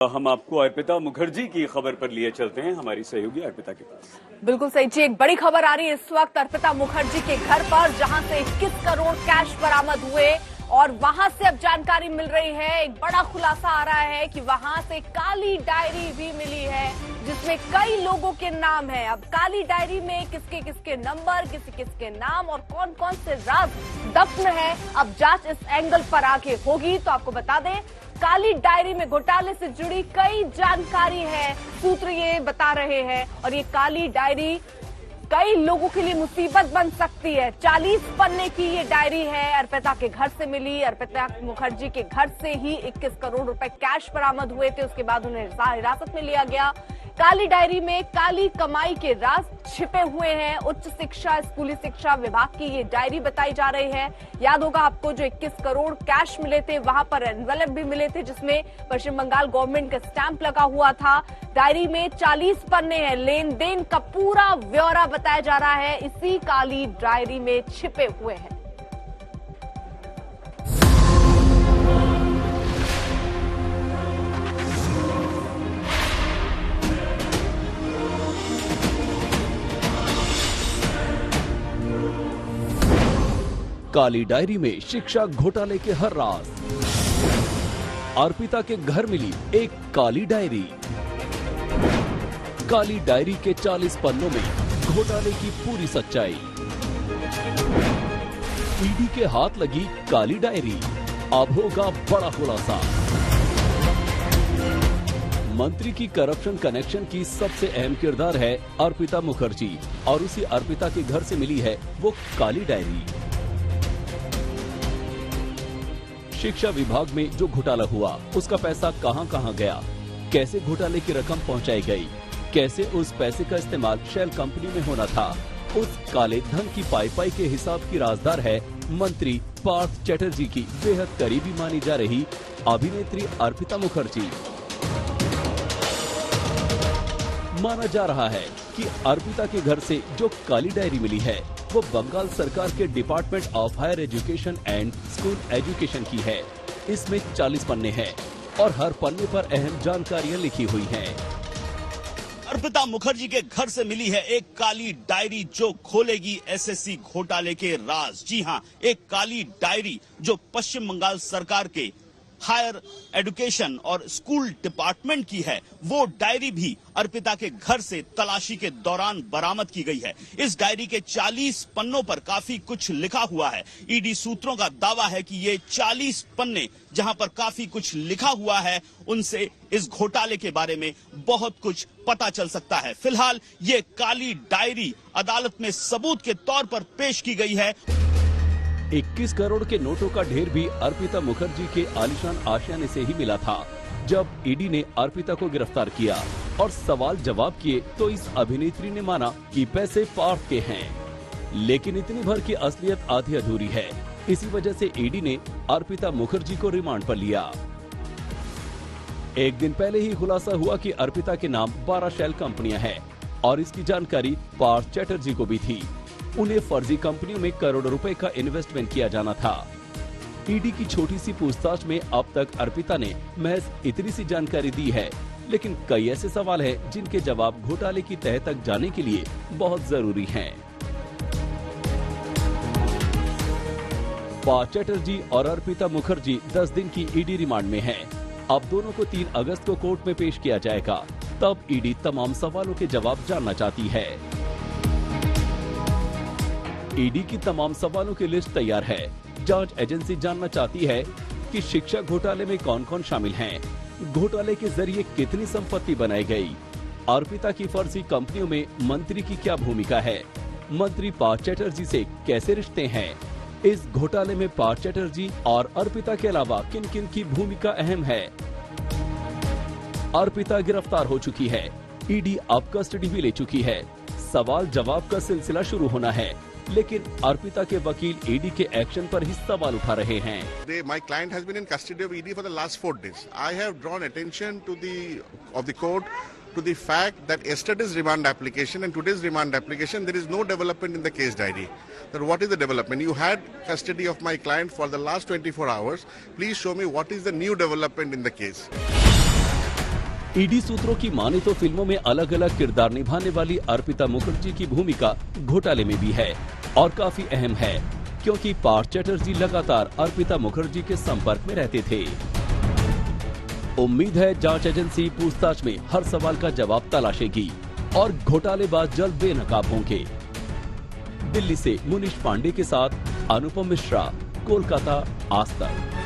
हम आपको अर्पिता मुखर्जी की खबर पर लिए चलते हैं हमारी सहयोगी अर्पिता के पास। बिल्कुल सही जी, एक बड़ी खबर आ रही है इस वक्त अर्पिता मुखर्जी के घर पर, जहां से 21 करोड़ कैश बरामद हुए और वहां से अब जानकारी मिल रही है, एक बड़ा खुलासा आ रहा है कि वहां से काली डायरी भी मिली है जिसमें कई लोगों के नाम है। अब काली डायरी में किसके किसके नंबर, किसी किसके नाम और कौन कौन से राज दफ्न है, अब जांच इस एंगल पर आगे होगी। तो आपको बता दें, काली डायरी में घोटाले से जुड़ी कई जानकारी है, सूत्र ये बता रहे हैं, और ये काली डायरी कई लोगों के लिए मुसीबत बन सकती है। 40 पन्ने की ये डायरी है, अर्पिता के घर से मिली। अर्पिता मुखर्जी के घर से ही 21 करोड़ रुपए कैश बरामद हुए थे, उसके बाद उन्हें हिरासत में लिया गया। काली डायरी में काली कमाई के राज छिपे हुए हैं। उच्च शिक्षा, स्कूली शिक्षा विभाग की ये डायरी बताई जा रही है। याद होगा आपको, जो 21 करोड़ कैश मिले थे, वहां पर एनवेलप भी मिले थे जिसमें पश्चिम बंगाल गवर्नमेंट का स्टैंप लगा हुआ था। डायरी में 40 पन्ने हैं, लेन देन का पूरा ब्यौरा बताया जा रहा है, इसी काली डायरी में छिपे हुए हैं। काली डायरी में शिक्षा घोटाले के हर राज। अर्पिता के घर मिली एक काली डायरी। काली डायरी के 40 पन्नों में घोटाले की पूरी सच्चाई। ईडी के हाथ लगी काली डायरी, अब होगा बड़ा खुलासा। मंत्री की करप्शन कनेक्शन की सबसे अहम किरदार है अर्पिता मुखर्जी, और उसी अर्पिता के घर से मिली है वो काली डायरी। शिक्षा विभाग में जो घोटाला हुआ, उसका पैसा कहां कहां गया, कैसे घोटाले की रकम पहुंचाई गई, कैसे उस पैसे का इस्तेमाल शेल कंपनी में होना था, उस काले धन की पाई के हिसाब की राजदार है मंत्री पार्थ चटर्जी की बेहद करीबी मानी जा रही अभिनेत्री अर्पिता मुखर्जी। माना जा रहा है कि अर्पिता के घर से जो काली डायरी मिली है वो बंगाल सरकार के department of higher education and school education की है। इसमें 40 पन्ने हैं और हर पन्ने पर अहम जानकारियां लिखी हुई हैं। अर्पिता मुखर्जी के घर से मिली है एक काली डायरी जो खोलेगी एसएससी घोटाले के राज। जी हां, एक काली डायरी जो पश्चिम बंगाल सरकार के हायर एजुकेशन और स्कूल डिपार्टमेंट की है। वो डायरी भी अर्पिता के घर से तलाशी के दौरान बरामद की गई है। इस डायरी के 40 पन्नों पर काफी कुछ लिखा हुआ है। ईडी सूत्रों का दावा है कि ये 40 पन्ने जहां पर काफी कुछ लिखा हुआ है, उनसे इस घोटाले के बारे में बहुत कुछ पता चल सकता है। फिलहाल ये काली डायरी अदालत में सबूत के तौर पर पेश की गई है। 21 करोड़ के नोटों का ढेर भी अर्पिता मुखर्जी के आलीशान आशियाने से ही मिला था। जब ईडी ने अर्पिता को गिरफ्तार किया और सवाल जवाब किए तो इस अभिनेत्री ने माना कि पैसे पार्थ के हैं, लेकिन इतनी भर की असलियत आधी अधूरी है। इसी वजह से ईडी ने अर्पिता मुखर्जी को रिमांड पर लिया। एक दिन पहले ही खुलासा हुआ कि अर्पिता के नाम 12 शेल कंपनियां हैं और इसकी जानकारी पार्थ चटर्जी को भी थी। उन्हें फर्जी कंपनियों में करोड़ों रुपए का इन्वेस्टमेंट किया जाना था। ईडी की छोटी सी पूछताछ में अब तक अर्पिता ने महज इतनी सी जानकारी दी है, लेकिन कई ऐसे सवाल हैं जिनके जवाब घोटाले की तह तक जाने के लिए बहुत जरूरी हैं। पार्थ चटर्जी और अर्पिता मुखर्जी 10 दिन की ईडी रिमांड में हैं। अब दोनों को 3 अगस्त को कोर्ट में पेश किया जाएगा। तब ईडी तमाम सवालों के जवाब जानना चाहती है। ईडी की तमाम सवालों की लिस्ट तैयार है। जांच एजेंसी जानना चाहती है कि शिक्षा घोटाले में कौन कौन शामिल हैं, घोटाले के जरिए कितनी संपत्ति बनाई गई, अर्पिता की फर्जी कंपनियों में मंत्री की क्या भूमिका है, मंत्री पार्थ चटर्जी से कैसे रिश्ते हैं, इस घोटाले में पार्थ चटर्जी और अर्पिता के अलावा किन किन की भूमिका अहम है। अर्पिता गिरफ्तार हो चुकी है, ईडी अब कस्टडी भी ले चुकी है। सवाल जवाब का सिलसिला शुरू होना है, लेकिन अर्पिता के वकील ईडी के एक्शन पर ही सवाल उठा रहे हैं। My client has been in custody of ED for the last 4 days. I have drawn attention to the court to the fact that yesterday's remand application and today's remand application there is no development in the case diary. Then what is the development? You had custody of my client for the last 24 hours. Please show me what is the new development in the case. ED सूत्रों की माने तो फिल्मों में अलग अलग किरदार निभाने वाली अर्पिता मुखर्जी की भूमिका घोटाले में भी है और काफी अहम है, क्योंकि पार्थ चैटर्जी लगातार अर्पिता मुखर्जी के संपर्क में रहते थे। उम्मीद है जांच एजेंसी पूछताछ में हर सवाल का जवाब तलाशेगी और घोटालेबाज जल्द बेनकाब होंगे। दिल्ली से मुनीश पांडे के साथ अनुपम मिश्रा, कोलकाता, आज तक।